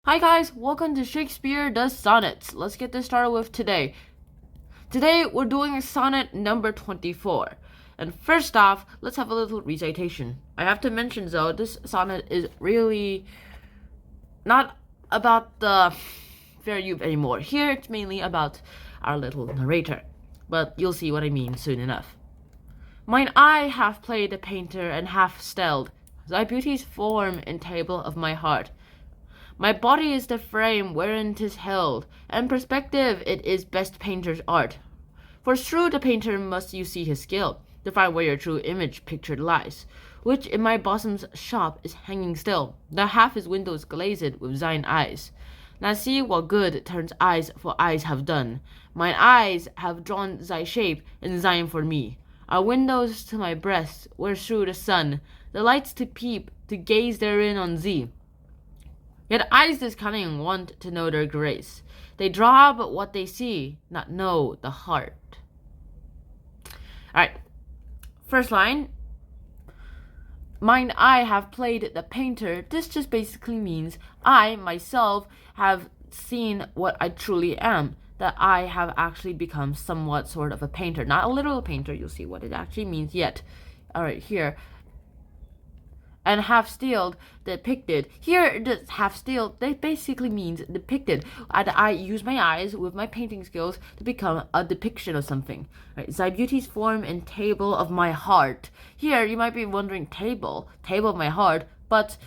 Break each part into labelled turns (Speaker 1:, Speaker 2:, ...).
Speaker 1: Hi guys, welcome to Shakespeare the Sonnets. Let's get this started with today. Today we're doing sonnet number 24. And first off, let's have a little recitation. I have to mention though, this sonnet is really not about the fair youth anymore. Here it's mainly about our little narrator. But you'll see what I mean soon enough. Mine eye hath played the painter and hath stelled thy beauty's form in table of my heart. My body is the frame wherein 'tis held, and perspective it is best painter's art. For through the painter must you see his skill, to find where your true image pictured lies, which in my bosom's shop is hanging still, that half his windows glazed with thine eyes. Now see what good turns eyes for eyes have done. Mine eyes have drawn thy shape, and thine for me are windows to my breast, where through the sun delights to peep, to gaze therein on thee. Yet eyes this cunning want to know their grace. They draw but what they see, not know the heart. Alright, first line. Mine eye have played the painter. This just basically means I, myself, have seen what I truly am. That I have actually become somewhat sort of a painter. Not a literal painter, you'll see what it actually means yet. Alright, here. And half steeled depicted. Here, the half steeled, that basically means depicted. I use my eyes with my painting skills to become a depiction of something. Right? Thy beauty's form and table of my heart. Here, you might be wondering, table of my heart, but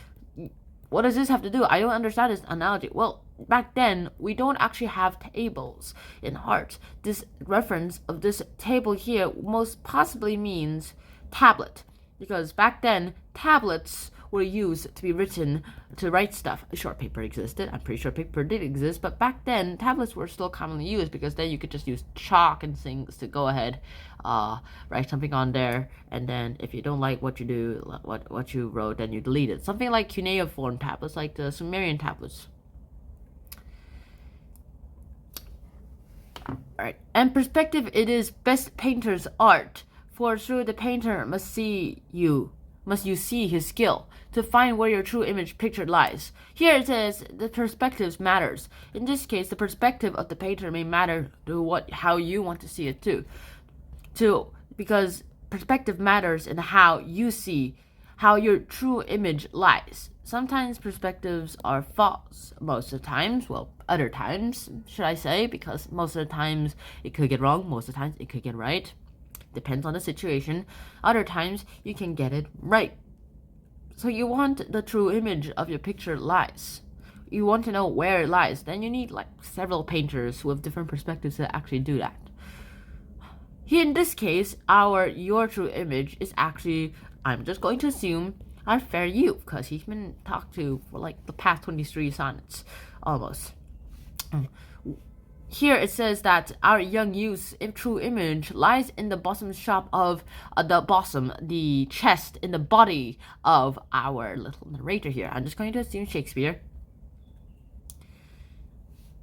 Speaker 1: what does this have to do? I don't understand this analogy. Well, back then, we don't actually have tables in hearts. This reference of this table here most possibly means tablet. Because back then, tablets were used to be written, to write stuff. Short paper existed. I'm pretty sure paper did exist. But back then, tablets were still commonly used because then you could just use chalk and things to go ahead, write something on there. And then if you don't like what you do, what you wrote, then you delete it. Something like cuneiform tablets, like the Sumerian tablets. Alright. And perspective, it is best painter's art. For through the painter must you see his skill, to find where your true image pictured lies. Here it says the perspective matters. In this case, the perspective of the painter may matter to how you want to see it too. Because perspective matters in how you see how your true image lies. Sometimes perspectives are false. Most of the times, well, other times, should I say, because most of the times it could get wrong, most of the times it could get right. Depends on the situation. Other times, you can get it right. So you want the true image of your picture lies. You want to know where it lies. Then you need like several painters who have different perspectives to actually do that. Here in this case, your true image is actually, I'm just going to assume, our fair youth, because he's been talked to for like the past 23 sonnets, almost. Here it says that our young youth's true image lies in the bosom shop of the chest, in the body of our little narrator here. I'm just going to assume Shakespeare.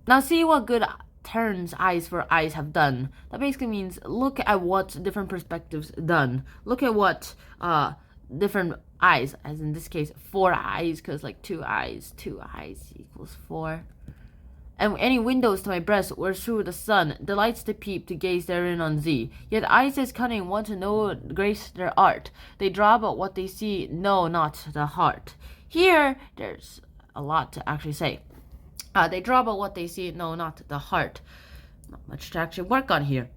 Speaker 1: Now see what good turns eyes for eyes have done. That basically means look at what different perspectives done. Look at what different eyes, as in this case 4 eyes, because like 2 eyes equals 4. And any windows to my breast where through the sun delights to peep, to gaze therein on thee. Yet eyes as cunning want to know grace their art. They draw but what they see, know not the heart. Here, there's a lot to actually say. They draw but what they see, know not the heart. Not much to actually work on here.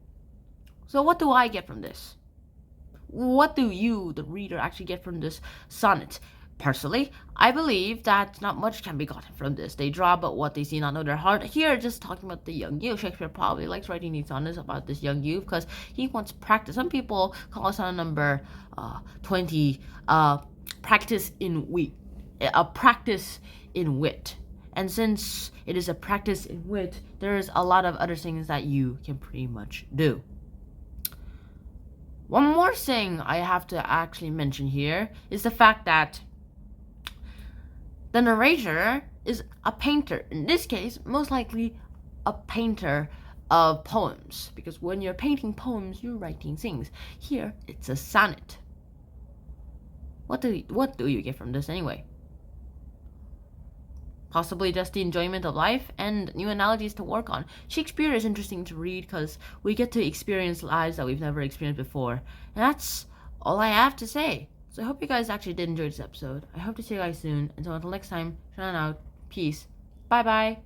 Speaker 1: So what do I get from this? What do you, the reader, actually get from this sonnet? Personally, I believe that not much can be gotten from this. They draw but what they see, not know their heart. Here, just talking about the young youth. Shakespeare probably likes writing these sonnets about this young youth because he wants practice. Some people call sonnet number 20 practice in wit. A practice in wit. And since it is a practice in wit, there's a lot of other things that you can pretty much do. One more thing I have to actually mention here is the fact that the narrator is a painter. In this case, most likely a painter of poems. Because when you're painting poems, you're writing things. Here, it's a sonnet. What do you get from this anyway? possibly just the enjoyment of life and new analogies to work on. Shakespeare is interesting to read because we get to experience lives that we've never experienced before. And that's all I have to say. So I hope you guys actually did enjoy this episode. I hope to see you guys soon. And so until next time, Shannon out. Peace. Bye bye.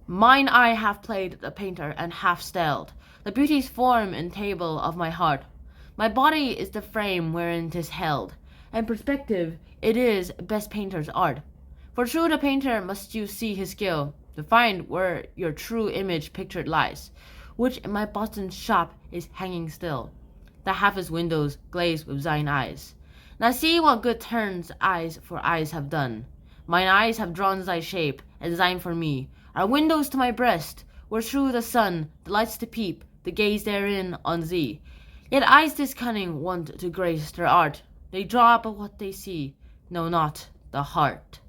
Speaker 1: Mine eye have played the painter and half styled the beauty's form and table of my heart. My body is the frame wherein 'tis held, and perspective it is best painter's art. For through the painter must you see his skill, to find where your true image pictured lies, which in my Boston shop is hanging still, that half his windows glazed with thine eyes. Now see what good turns eyes for eyes have done. Mine eyes have drawn thy shape, and thine for me are windows to my breast, where through the sun delights to peep, to gaze therein on thee. Yet eyes this cunning want to grace their art, they draw but what they see, know not the heart.